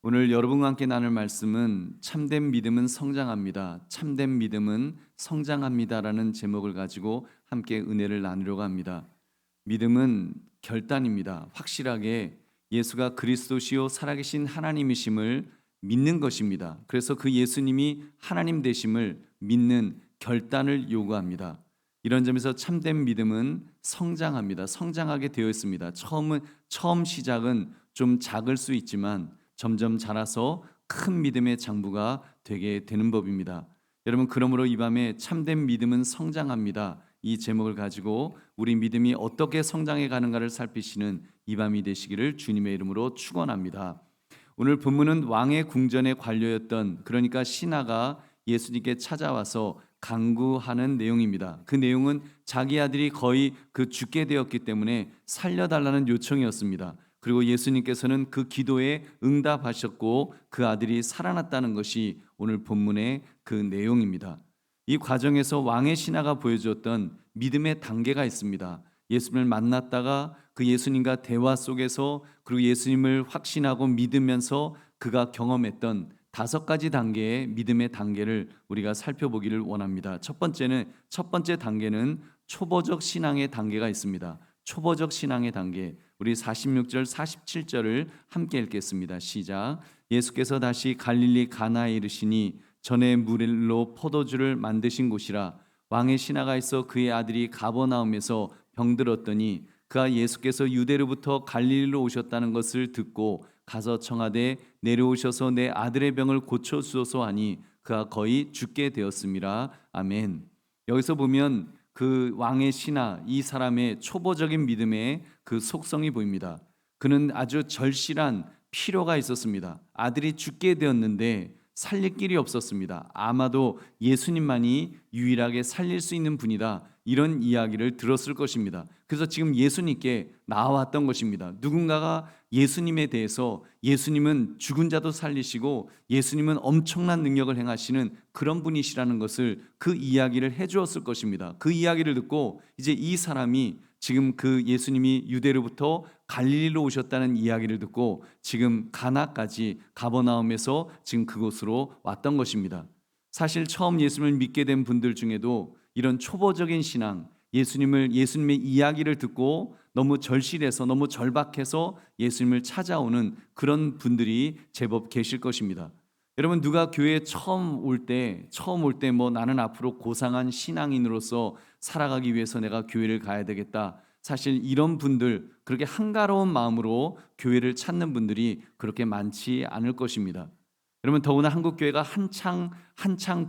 오늘 여러분과 함께 나눌 말씀은 참된 믿음은 성장합니다. 참된 믿음은 성장합니다라는 제목을 가지고 함께 은혜를 나누려고 합니다. 믿음은 결단입니다. 확실하게 예수가 그리스도시요 살아계신 하나님이심을 믿는 것입니다. 그래서 그 예수님이 하나님 되심을 믿는 결단을 요구합니다. 이런 점에서 참된 믿음은 성장합니다. 성장하게 되어 있습니다. 처음 시작은 좀 작을 수 있지만 점점 자라서 큰 믿음의 장부가 되게 되는 법입니다. 여러분, 그러므로 이 밤에 참된 믿음은 성장합니다. 이 제목을 가지고 우리 믿음이 어떻게 성장해 가는가를 살피시는 이 밤이 되시기를 주님의 이름으로 축원합니다. 오늘 본문은 왕의 궁전의 관료였던, 그러니까 신하가 예수님께 찾아와서 간구하는 내용입니다. 그 내용은 자기 아들이 거의 죽게 되었기 때문에 살려달라는 요청이었습니다. 그리고 예수님께서는 그 기도에 응답하셨고 그 아들이 살아났다는 것이 오늘 본문의 그 내용입니다. 이 과정에서 왕의 신하가 보여주었던 믿음의 단계가 있습니다. 예수님을 만났다가 그 예수님과 대화 속에서, 그리고 예수님을 확신하고 믿으면서 그가 경험했던 5가지 단계의 믿음의 단계를 우리가 살펴보기를 원합니다. 첫 번째 단계는 초보적 신앙의 단계가 있습니다. 초보적 신앙의 단계, 우리 46절 47절을 함께 읽겠습니다. 시작. 예수께서 다시 갈릴리 가나에 이르시니 전에 물로 포도주를 만드신 곳이라. 왕의 신하가 있어 그의 아들이 가버나움에서 병들었더니 그가 예수께서 유대로부터 갈릴리로 오셨다는 것을 듣고 가서 청하되 내려오셔서 내 아들의 병을 고쳐 주소서 하니 그가 거의 죽게 되었음이라. 아멘. 여기서 보면 그 왕의 신하, 이 사람의 초보적인 믿음의 그 속성이 보입니다. 그는 아주 절실한 필요가 있었습니다. 아들이 죽게 되었는데 살릴 길이 없었습니다. 아마도 예수님만이 유일하게 살릴 수 있는 분이다, 이런 이야기를 들었을 것입니다. 그래서 지금 예수님께 나왔던 것입니다. 누군가가 예수님에 대해서, 예수님은 죽은 자도 살리시고 예수님은 엄청난 능력을 행하시는 그런 분이시라는 것을, 그 이야기를 해주었을 것입니다. 그 이야기를 듣고 이제 이 사람이 지금 그 예수님이 유대로부터 갈릴리로 오셨다는 이야기를 듣고 지금 가나까지, 가버나움에서 지금 그곳으로 왔던 것입니다. 사실 처음 예수님을 믿게 된 분들 중에도 이런 초보적인 신앙, 예수님의 이야기를 듣고 너무 절실해서, 너무 절박해서 예수님을 찾아오는 그런 분들이 제법 계실 것입니다. 여러분, 누가 교회에 처음 올 때 나는 앞으로 고상한 신앙인으로서 살아가기 위해서 내가 교회를 가야 되겠다, 사실 이런 분들, 그렇게 한가로운 마음으로 교회를 찾는 분들이 그렇게 많지 않을 것입니다. 여러분, 더구나 한국 교회가 한창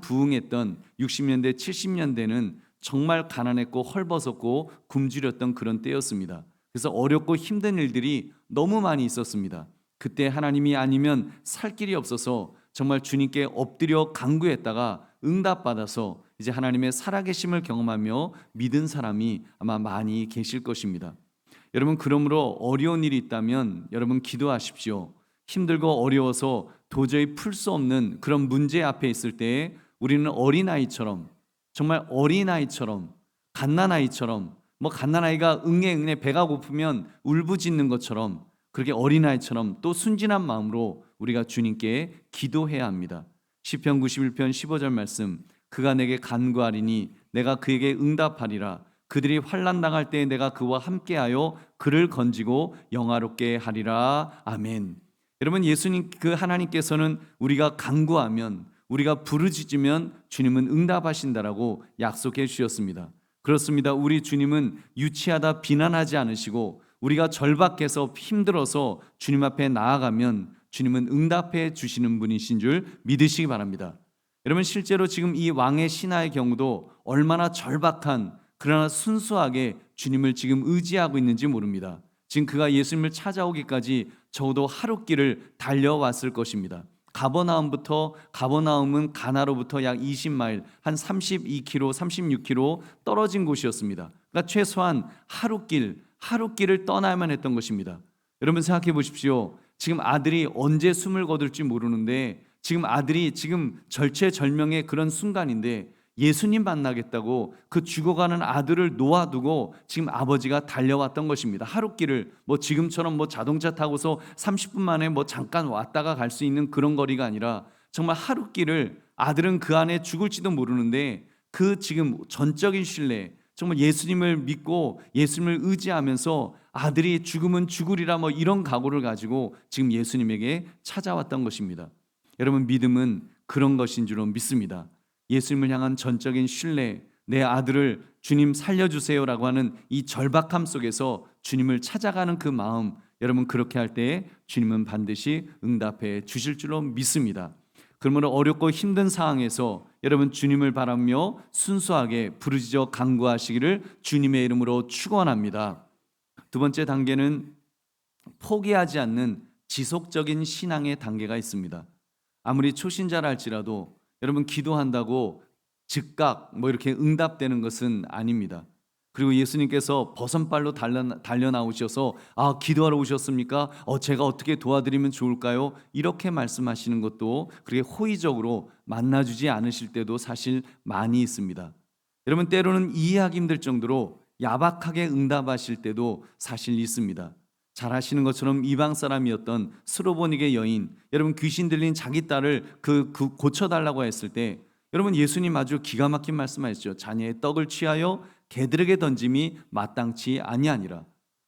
부흥했던 60년대 70년대는 정말 가난했고 헐벗었고 굶주렸던 그런 때였습니다. 그래서 어렵고 힘든 일들이 너무 많이 있었습니다. 그때 하나님이 아니면 살 길이 없어서 정말 주님께 엎드려 간구했다가 응답받아서 이제 하나님의 살아계심을 경험하며 믿은 사람이 아마 많이 계실 것입니다. 여러분, 그러므로 어려운 일이 있다면 여러분 기도하십시오. 힘들고 어려워서 도저히 풀 수 없는 그런 문제 앞에 있을 때 우리는 어린아이처럼, 정말 어린아이처럼, 갓난아이처럼, 갓난아이가 응애 배가 고프면 울부짖는 것처럼, 그렇게 어린아이처럼 또 순진한 마음으로 우리가 주님께 기도해야 합니다. 시편 91편 15절 말씀, 그가 내게 간구하리니 내가 그에게 응답하리라. 그들이 환난 당할 때에 내가 그와 함께하여 그를 건지고 영화롭게 하리라. 아멘. 여러분, 예수님, 그 하나님께서는 우리가 간구하면, 우리가 부르짖으면 주님은 응답하신다라고 약속해 주셨습니다. 그렇습니다. 우리 주님은 유치하다 비난하지 않으시고, 우리가 절박해서 힘들어서 주님 앞에 나아가면 주님은 응답해 주시는 분이신 줄 믿으시기 바랍니다. 여러분, 실제로 지금 이 왕의 신하의 경우도 얼마나 절박한, 그러나 순수하게 주님을 지금 의지하고 있는지 모릅니다. 지금 그가 예수님을 찾아오기까지 적어도 하루길을 달려왔을 것입니다. 가버나움은 가나로부터 약 20마일, 한 32km, 36km 떨어진 곳이었습니다. 그러니까 최소한 하루길을 떠나야만 했던 것입니다. 여러분, 생각해 보십시오. 지금 아들이 언제 숨을 거둘지 모르는데, 지금 아들이 지금 절체절명의 그런 순간인데, 예수님 만나겠다고 그 죽어가는 아들을 놓아두고 지금 아버지가 달려왔던 것입니다. 하루길을 지금처럼 자동차 타고서 30분 만에 잠깐 왔다가 갈 수 있는 그런 거리가 아니라 정말 하루길을 아들은 그 안에 죽을지도 모르는데 그 지금 전적인 신뢰, 정말 예수님을 믿고 예수님을 의지하면서 아들이 죽으면 죽으리라 이런 각오를 가지고 지금 예수님에게 찾아왔던 것입니다. 여러분, 믿음은 그런 것인 줄로 믿습니다. 예수님을 향한 전적인 신뢰, 내 아들을 주님 살려주세요라고 하는 이 절박함 속에서 주님을 찾아가는 그 마음, 여러분 그렇게 할 때 주님은 반드시 응답해 주실 줄로 믿습니다. 그러므로 어렵고 힘든 상황에서 여러분 주님을 바라며 순수하게 부르짖어 간구하시기를 주님의 이름으로 축원합니다. 두 번째 단계는 포기하지 않는 지속적인 신앙의 단계가 있습니다. 아무리 초신자라 할지라도 여러분 기도한다고 즉각 이렇게 응답되는 것은 아닙니다. 그리고 예수님께서 버선발로 달려 나오셔서 기도하러 오셨습니까? 제가 어떻게 도와드리면 좋을까요? 이렇게 말씀하시는 것도 그렇게 호의적으로 만나주지 않으실 때도 사실 많이 있습니다. 여러분 때로는 이해하기 힘들 정도로 야박하게 응답하실 때도 사실 있습니다. 잘 아시는 것처럼 이방 사람이었던 스로보닉의 여인, 여러분 귀신 들린 자기 딸을 고쳐달라고 했을 때 여러분 예수님 아주 기가 막힌 말씀하셨죠. 자녀의 떡을 취하여 개들에게 던짐이 마땅치 아니하니라.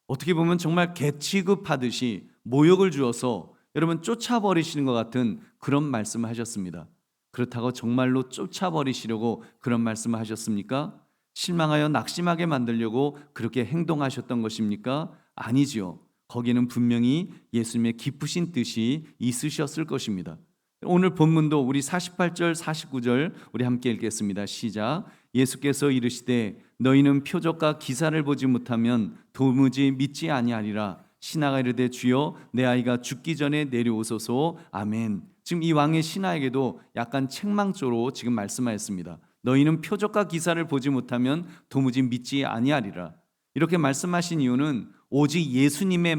어떻게 보면 정말 개 취급하듯이 모욕을 주어서 여러분 쫓아버리시는 것 같은 그런 말씀을 하셨습니다. 그렇다고 정말로 쫓아버리시려고 그런 말씀을 하셨습니까? 실망하여 낙심하게 만들려고 그렇게 행동하셨던 것입니까? 아니지요. 거기는 분명히 예수님의 깊으신 뜻이 있으셨을 것입니다. 오늘 본문도 우리 48절 49절 우리 함께 읽겠습니다. 시작. 예수께서 이르시되 너희는 표적과 기사를 보지 못하면 도무지 믿지 아니하리라. 신하가 이르되 주여 내 아이가 죽기 전에 내려오소서. 아멘. 지금 이 왕의 신하에게도 약간 책망조로 지금 말씀하였습니다. 너희는 표적과 기사를 보지 못하면 도무지 믿지 아니하리라. 이렇게 말씀하신 이유는 오직 예수님의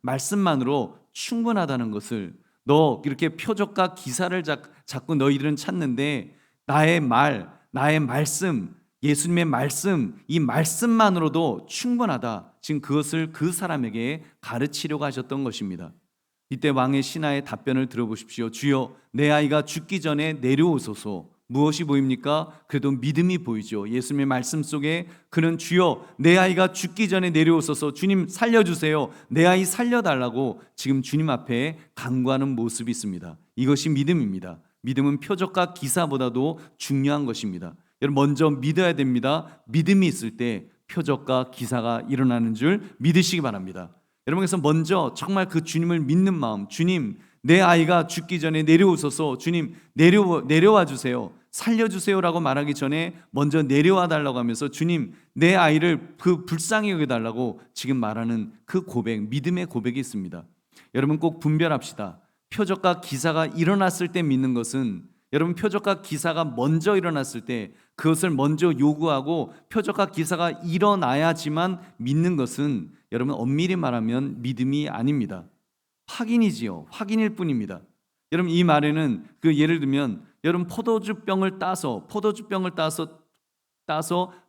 말씀만으로 충분하다는 것을, 너 이렇게 표적과 기사를 자꾸 너희들은 찾는데 나의 말씀, 예수님의 말씀, 이 말씀만으로도 충분하다. 지금 그것을 그 사람에게 가르치려고 하셨던 것입니다. 이때 왕의 신하의 답변을 들어보십시오. 주여 내 아이가 죽기 전에 내려오소서. 무엇이 보입니까? 그래도 믿음이 보이죠. 예수님의 말씀 속에 그는 주여 내 아이가 죽기 전에 내려오소서, 주님 살려주세요, 내 아이 살려달라고 지금 주님 앞에 간구하는 모습이 있습니다. 이것이 믿음입니다. 믿음은 표적과 기사보다도 중요한 것입니다. 여러분 먼저 믿어야 됩니다. 믿음이 있을 때 표적과 기사가 일어나는 줄 믿으시기 바랍니다. 여러분께서 먼저 정말 그 주님을 믿는 마음, 주님 내 아이가 죽기 전에 내려오소서, 주님 내려와 주세요, 살려주세요라고 말하기 전에 먼저 내려와 달라고 하면서 주님 내 아이를 불쌍히 여겨달라고 지금 말하는 그 고백, 믿음의 고백이 있습니다. 여러분 꼭 분별합시다. 표적과 기사가 일어났을 때 믿는 것은, 여러분 표적과 기사가 먼저 일어났을 때 그것을 먼저 요구하고 표적과 기사가 일어나야지만 믿는 것은 여러분 엄밀히 말하면 믿음이 아닙니다. 확인이지요. 확인일 뿐입니다. 여러분 이 말에는 예를 들면 여러분 포도주병을 따서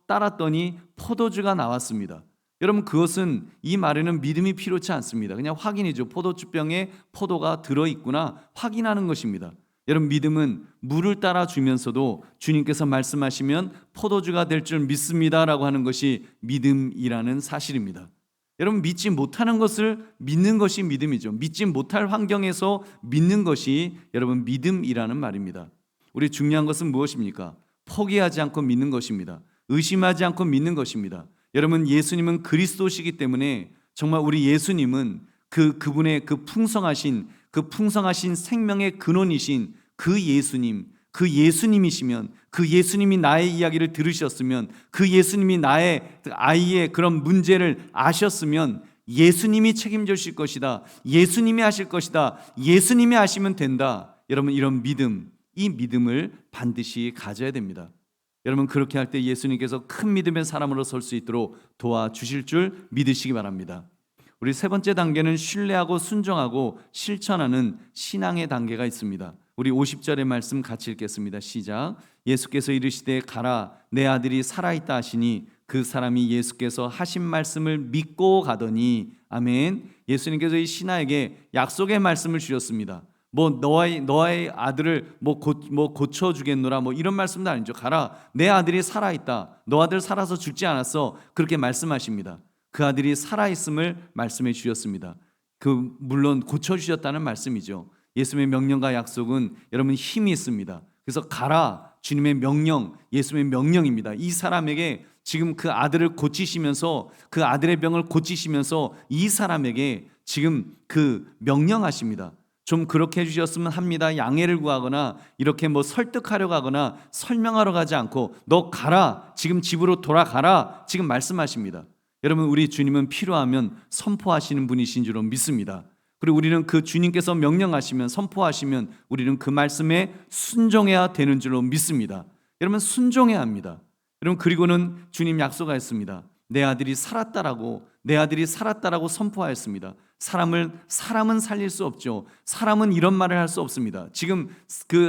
따랐더니 포도주가 나왔습니다. 여러분 그것은, 이 말에는 믿음이 필요치 않습니다. 그냥 확인이죠. 포도주병에 포도가 들어있구나 확인하는 것입니다. 여러분 믿음은 물을 따라 주면서도 주님께서 말씀하시면 포도주가 될 줄 믿습니다라고 하는 것이 믿음이라는 사실입니다. 여러분 믿지 못하는 것을 믿는 것이 믿음이죠. 믿지 못할 환경에서 믿는 것이 여러분 믿음이라는 말입니다. 우리 중요한 것은 무엇입니까? 포기하지 않고 믿는 것입니다. 의심하지 않고 믿는 것입니다. 여러분 예수님은 그리스도시기 때문에 정말 우리 예수님은 그분의 풍성하신 생명의 근원이신 그 예수님이시면, 그 예수님이 나의 이야기를 들으셨으면, 그 예수님이 나의 아이의 그런 문제를 아셨으면 예수님이 책임져 주실 것이다, 예수님이 하실 것이다, 예수님이 하시면 된다. 여러분 이런 믿음, 이 믿음을 반드시 가져야 됩니다. 여러분 그렇게 할 때 예수님께서 큰 믿음의 사람으로 설 수 있도록 도와주실 줄 믿으시기 바랍니다. 우리 세 번째 단계는 신뢰하고 순종하고 실천하는 신앙의 단계가 있습니다. 우리 50절의 말씀 같이 읽겠습니다. 시작. 예수께서 이르시되 가라 내 아들이 살아있다 하시니 그 사람이 예수께서 하신 말씀을 믿고 가더니. 아멘. 예수님께서 이 신하에게 약속의 말씀을 주셨습니다. 너의 아들을 고쳐 주겠노라 이런 말씀도 아니죠. 가라 내 아들이 살아있다. 너 아들 살아서 죽지 않았어. 그렇게 말씀하십니다. 그 아들이 살아있음을 말씀해 주셨습니다. 물론 고쳐 주셨다는 말씀이죠. 예수님의 명령과 약속은 여러분 힘이 있습니다. 그래서 가라, 주님의 명령, 예수님의 명령입니다. 이 사람에게 지금 그 아들을 고치시면서, 그 아들의 병을 고치시면서 이 사람에게 지금 그 명령하십니다. 좀 그렇게 해주셨으면 합니다. 양해를 구하거나 이렇게 설득하려고 하거나 설명하러 가지 않고 너 가라, 지금 집으로 돌아가라, 지금 말씀하십니다. 여러분, 우리 주님은 필요하면 선포하시는 분이신 줄로 믿습니다. 그리고 우리는 그 주님께서 명령하시면, 선포하시면 우리는 그 말씀에 순종해야 되는 줄로 믿습니다. 여러분, 순종해야 합니다. 여러분, 그리고는 주님 약속하였습니다. 내 아들이 살았다라고 선포하였습니다. 사람은 살릴 수 없죠. 사람은 이런 말을 할 수 없습니다. 지금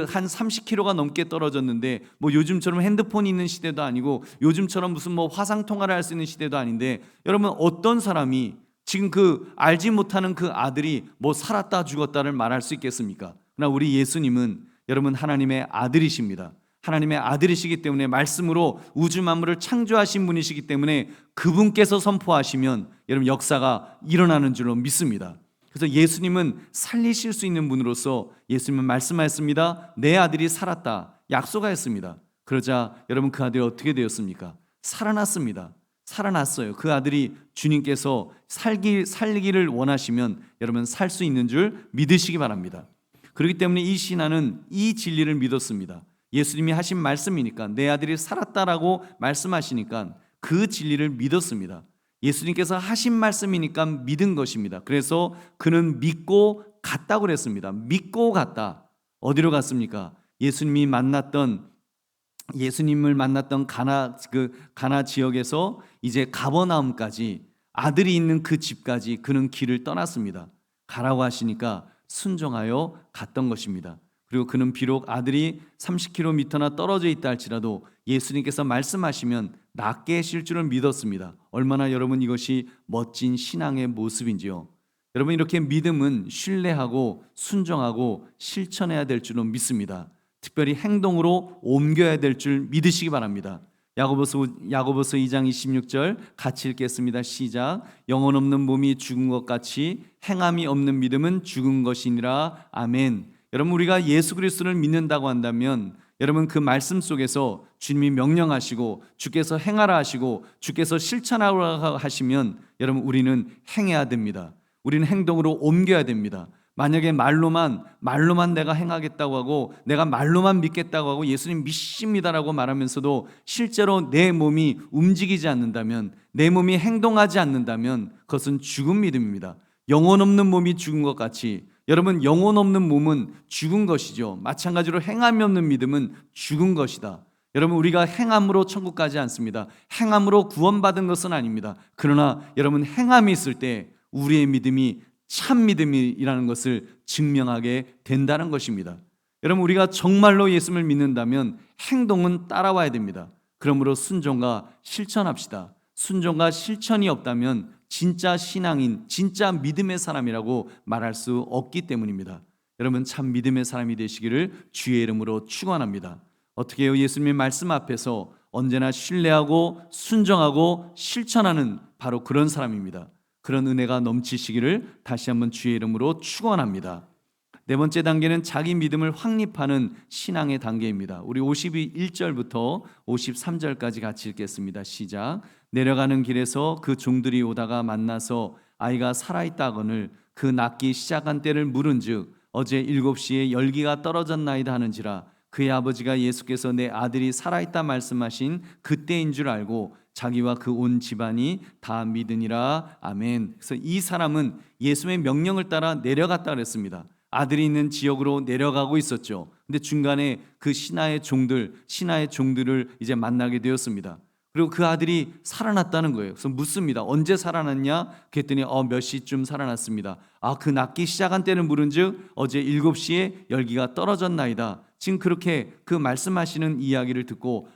한 30kg가 넘게 떨어졌는데 요즘처럼 핸드폰이 있는 시대도 아니고 요즘처럼 무슨 화상 통화를 할 수 있는 시대도 아닌데, 여러분, 어떤 사람이 지금 알지 못하는 그 아들이 살았다 죽었다를 말할 수 있겠습니까? 그러나 우리 예수님은 여러분 하나님의 아들이십니다. 하나님의 아들이시기 때문에, 말씀으로 우주 만물을 창조하신 분이시기 때문에 그분께서 선포하시면 여러분 역사가 일어나는 줄로 믿습니다. 그래서 예수님은 살리실 수 있는 분으로서 예수님은 말씀하였습니다. 내 아들이 살았다, 약속하였습니다. 그러자 여러분 그 아들이 어떻게 되었습니까? 살아났습니다. 살아났어요. 그 아들이 주님께서 살기를 원하시면 여러분 살 수 있는 줄 믿으시기 바랍니다. 그렇기 때문에 이 신하는 이 진리를 믿었습니다. 예수님이 하신 말씀이니까, 내 아들이 살았다라고 말씀하시니까 그 진리를 믿었습니다. 예수님께서 하신 말씀이니까 믿은 것입니다. 그래서 그는 믿고 갔다고 그랬습니다. 믿고 갔다. 어디로 갔습니까? 예수님을 만났던 가나 지역에서 이제 가버나움까지, 아들이 있는 그 집까지 그는 길을 떠났습니다. 가라고 하시니까 순종하여 갔던 것입니다. 그리고 그는 비록 아들이 30km나 떨어져 있다 할지라도 예수님께서 말씀하시면 낫게 하실 줄은 믿었습니다. 얼마나 여러분 이것이 멋진 신앙의 모습인지요. 여러분, 이렇게 믿음은 신뢰하고 순종하고 실천해야 될 줄은 믿습니다. 특별히 행동으로 옮겨야 될 줄 믿으시기 바랍니다. 야고보서 2장 26절 같이 읽겠습니다. 시작. 영혼 없는 몸이 죽은 것 같이 행함이 없는 믿음은 죽은 것이니라. 아멘. 여러분, 우리가 예수 그리스도를 믿는다고 한다면 여러분 그 말씀 속에서 주님이 명령하시고 주께서 행하라 하시고 주께서 실천하라 하시면 여러분 우리는 행해야 됩니다. 우리는 행동으로 옮겨야 됩니다. 만약에 말로만 내가 행하겠다고 하고 내가 말로만 믿겠다고 하고 예수님 믿습니다라고 말하면서도 실제로 내 몸이 움직이지 않는다면, 내 몸이 행동하지 않는다면 그것은 죽은 믿음입니다. 영혼 없는 몸이 죽은 것 같이 여러분, 영혼 없는 몸은 죽은 것이죠. 마찬가지로 행함이 없는 믿음은 죽은 것이다. 여러분, 우리가 행함으로 천국 가지 않습니다. 행함으로 구원받은 것은 아닙니다. 그러나 여러분, 행함이 있을 때 우리의 믿음이 참 믿음이라는 것을 증명하게 된다는 것입니다. 여러분, 우리가 정말로 예수를 믿는다면 행동은 따라와야 됩니다. 그러므로 순종과 실천합시다. 순종과 실천이 없다면 진짜 신앙인, 진짜 믿음의 사람이라고 말할 수 없기 때문입니다. 여러분, 참 믿음의 사람이 되시기를 주의 이름으로 축원합니다. 어떻게 해요? 예수님의 말씀 앞에서 언제나 신뢰하고 순종하고 실천하는 바로 그런 사람입니다. 그런 은혜가 넘치시기를 다시 한번 주의 이름으로 축원합니다. 네 번째 단계는 자기 믿음을 확립하는 신앙의 단계입니다. 우리 51절부터 53절까지 같이 읽겠습니다. 시작. 내려가는 길에서 그 종들이 오다가 만나서 아이가 살아있다 하거늘 그 낫기 시작한 때를 물은즉 어제 7시에 열기가 떨어졌나이다 하는지라. 그의 아버지가 예수께서 내 아들이 살아있다 말씀하신 그때인 줄 알고 자기와 그 온 집안이 다 믿으니라. 아멘. 그래서 이 사람은 예수의 명령을 따라 내려갔다 그랬습니다. 아들이 있는 지역으로 내려가고 있었죠. 근데 중간에 그 신하의 종들을 이제 만나게 되었습니다. 그리고 그 아들이 살아났다는 거예요. 그래서 묻습니다. 언제 살아났냐? 그랬더니 몇 시쯤 살아났습니다. 그 낫기 시작한 때는 물은즉 어제 7시에 열기가 떨어졌나이다. 지금 그렇게 그 말씀하시는 이야기를 듣고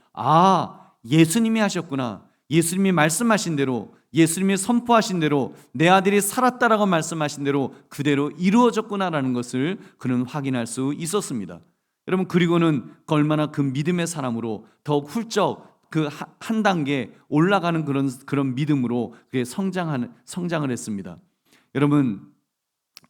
예수님이 하셨구나. 예수님이 말씀하신 대로, 예수님이 선포하신 대로 내 아들이 살았다라고 말씀하신 대로 그대로 이루어졌구나라는 것을 그는 확인할 수 있었습니다. 여러분, 그리고는 얼마나 그 믿음의 사람으로 더욱 훌쩍 그 한 단계 올라가는 그런 믿음으로 그게 성장을 했습니다. 여러분,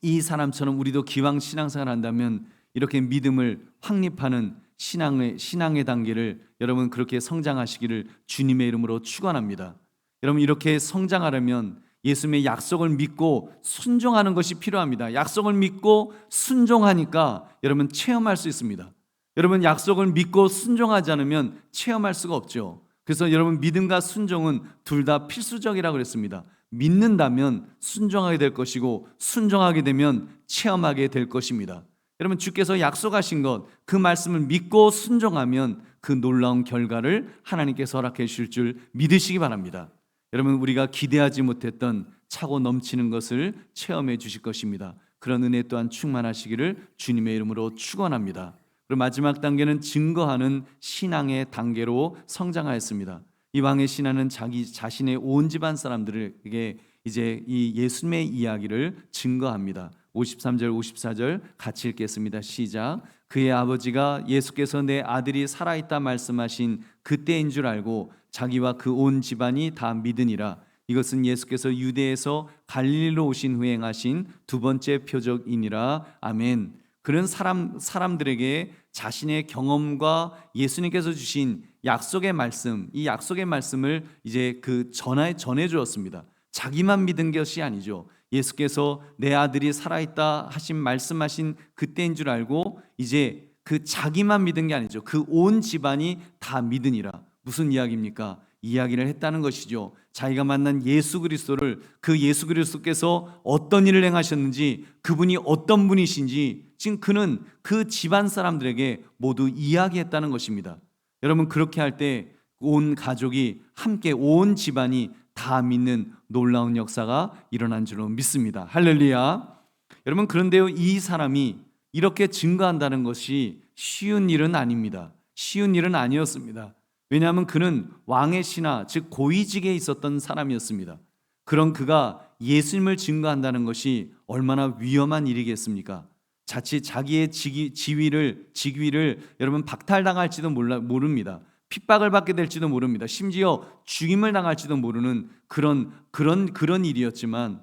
이 사람처럼 우리도 기왕 신앙생활 한다면 이렇게 믿음을 확립하는 신앙의 단계를 여러분 그렇게 성장하시기를 주님의 이름으로 축원합니다. 여러분, 이렇게 성장하려면 예수님의 약속을 믿고 순종하는 것이 필요합니다. 약속을 믿고 순종하니까 여러분 체험할 수 있습니다. 여러분, 약속을 믿고 순종하지 않으면 체험할 수가 없죠. 그래서 여러분, 믿음과 순종은 둘 다 필수적이라고 그랬습니다. 믿는다면 순종하게 될 것이고 순종하게 되면 체험하게 될 것입니다. 여러분, 주께서 약속하신 것, 그 말씀을 믿고 순종하면 그 놀라운 결과를 하나님께서 허락해 주실 줄 믿으시기 바랍니다. 여러분, 우리가 기대하지 못했던 차고 넘치는 것을 체험해 주실 것입니다. 그런 은혜 또한 충만하시기를 주님의 이름으로 축원합니다. 그리고 마지막 단계는 증거하는 신앙의 단계로 성장하였습니다. 이 왕의 신하는 자기 자신의 온 집안 사람들에게 이제 이 예수님의 이야기를 증거합니다. 53절 54절 같이 읽겠습니다. 시작. 그의 아버지가 예수께서 내 아들이 살아있다 말씀하신 그때인 줄 알고 자기와 그 온 집안이 다 믿으니라. 이것은 예수께서 유대에서 갈릴리로 오신 후에 행하신 두 번째 표적이니라. 아멘. 그런 사람들에게 자신의 경험과 예수님께서 주신 약속의 말씀, 이 약속의 말씀을 이제 전해 주었습니다. 자기만 믿은 것이 아니죠. 예수께서 내 아들이 살아있다 말씀하신 그때인 줄 알고 이제 그 자기만 믿은 게 아니죠. 그 온 집안이 다 믿으니라. 무슨 이야기입니까? 이야기를 했다는 것이죠. 자기가 만난 예수 그리스도를, 그 예수 그리스도께서 어떤 일을 행하셨는지, 그분이 어떤 분이신지 지금 그는 그 집안 사람들에게 모두 이야기했다는 것입니다. 여러분, 그렇게 할 때 온 가족이 함께, 온 집안이 다 믿는 놀라운 역사가 일어난 줄로 믿습니다. 할렐루야. 여러분, 그런데요, 이 사람이 이렇게 증거한다는 것이 쉬운 일은 아닙니다. 쉬운 일은 아니었습니다. 왜냐하면 그는 왕의 신하, 즉 고위직에 있었던 사람이었습니다. 그런 그가 예수님을 증거한다는 것이 얼마나 위험한 일이겠습니까? 자칫 자기의 직위를 여러분 박탈당할지도 모릅니다. 핍박을 받게 될지도 모릅니다. 심지어 죽임을 당할지도 모르는 그런 일이었지만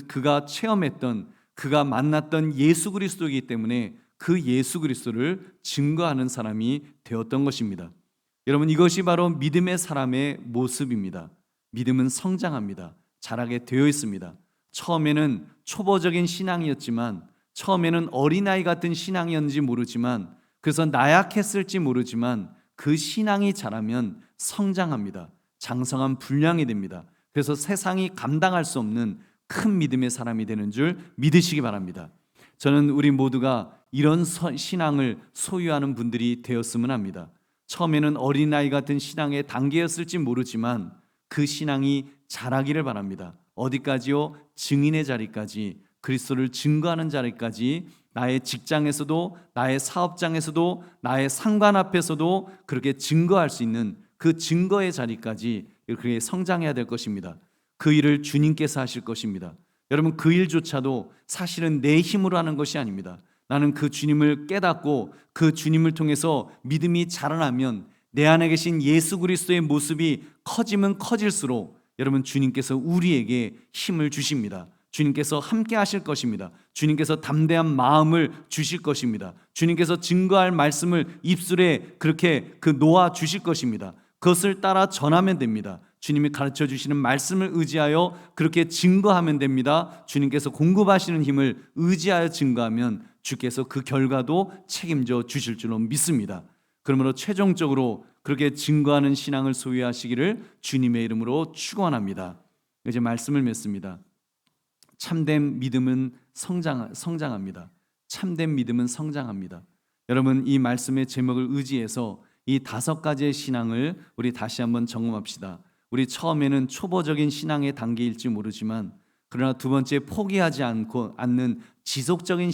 그가 체험했던, 그가 만났던 예수 그리스도이기 때문에 그 예수 그리스도를 증거하는 사람이 되었던 것입니다. 여러분, 이것이 바로 믿음의 사람의 모습입니다. 믿음은 성장합니다. 자라게 되어 있습니다. 처음에는 초보적인 신앙이었지만, 처음에는 어린아이 같은 신앙이었는지 모르지만, 그래서 나약했을지 모르지만 그 신앙이 자라면 성장합니다. 장성한 분량이 됩니다. 그래서 세상이 감당할 수 없는 큰 믿음의 사람이 되는 줄 믿으시기 바랍니다. 저는 우리 모두가 이런 신앙을 소유하는 분들이 되었으면 합니다. 처음에는 어린아이 같은 신앙의 단계였을지 모르지만 그 신앙이 자라기를 바랍니다. 어디까지요? 증인의 자리까지, 그리스도를 증거하는 자리까지, 나의 직장에서도, 나의 사업장에서도, 나의 상관 앞에서도 그렇게 증거할 수 있는 그 증거의 자리까지 그렇게 성장해야 될 것입니다. 그 일을 주님께서 하실 것입니다. 여러분, 그 일조차도 사실은 내 힘으로 하는 것이 아닙니다. 나는 그 주님을 깨닫고 그 주님을 통해서 믿음이 자라나면 내 안에 계신 예수 그리스도의 모습이 커지면 커질수록 여러분, 주님께서 우리에게 힘을 주십니다. 주님께서 함께 하실 것입니다. 주님께서 담대한 마음을 주실 것입니다. 주님께서 증거할 말씀을 입술에 그렇게 놓아 주실 것입니다. 그것을 따라 전하면 됩니다. 주님이 가르쳐 주시는 말씀을 의지하여 그렇게 증거하면 됩니다. 주님께서 공급하시는 힘을 의지하여 증거하면 주께서 그 결과도 책임져 주실 줄로 믿습니다. 그러므로 최종적으로 그렇게 증거하는 신앙을 소유하시기를 주님의 이름으로 축원합니다. 이제 말씀을 맺습니다. 참된 믿음은 성장합니다. 참된 믿음은 성장합니다. 여러분, 이 말씀의 제목을 의지해서 이 5가지의 신앙을 우리 다시 한번 점검합시다. 우리 처음에는 초보적인 신앙의 단계일지 모르지만 그러나 두 번째 포기하지 않는 지속적인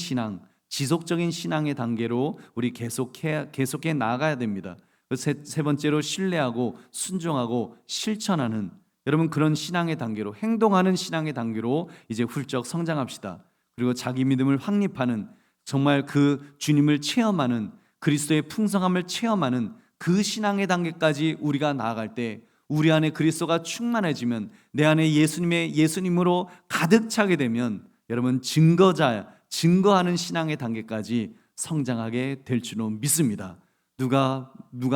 신앙의 단계로 우리 계속해 나아가야 됩니다. 세 번째로 신뢰하고 순종하고 실천하는, 여러분 그런 신앙의 단계로, 행동하는 신앙의 단계로 이제 훌쩍 성장합시다. 그리고 자기 믿음을 확립하는, 정말 그 주님을 체험하는, 그리스도의 풍성함을 체험하는 그 신앙의 단계까지 우리가 나아갈 때, 우리 안에 그리스도가 충만해지면, 내 안에 예수님으로 가득 차게 되면 여러분 증거하는 신앙의 단계까지 성장하게 될 줄로 믿습니다. 누가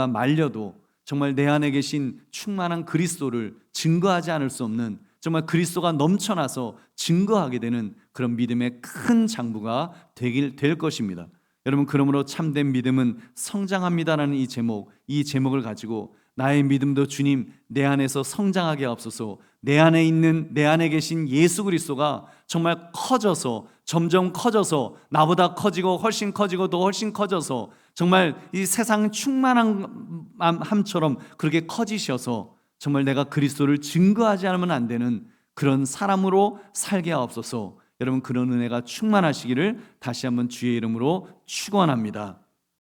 말려도 정말 내 안에 계신 충만한 그리스도를 증거하지 않을 수 없는, 정말 그리스도가 넘쳐나서 증거하게 되는 그런 믿음의 큰 장부가 될 것입니다. 여러분, 그러므로 참된 믿음은 성장합니다라는 이 제목을 가지고 나의 믿음도 주님 내 안에서 성장하게 하옵소서. 내 안에 계신 예수 그리스도가 정말 점점 커져서 나보다 커지고 훨씬 커지고 또 훨씬 커져서 정말 이 세상 충만함처럼 그렇게 커지셔서 정말 내가 그리스도를 증거하지 않으면 안 되는 그런 사람으로 살게 하옵소서. 여러분, 그런 은혜가 충만하시기를 다시 한번 주의 이름으로 축원합니다.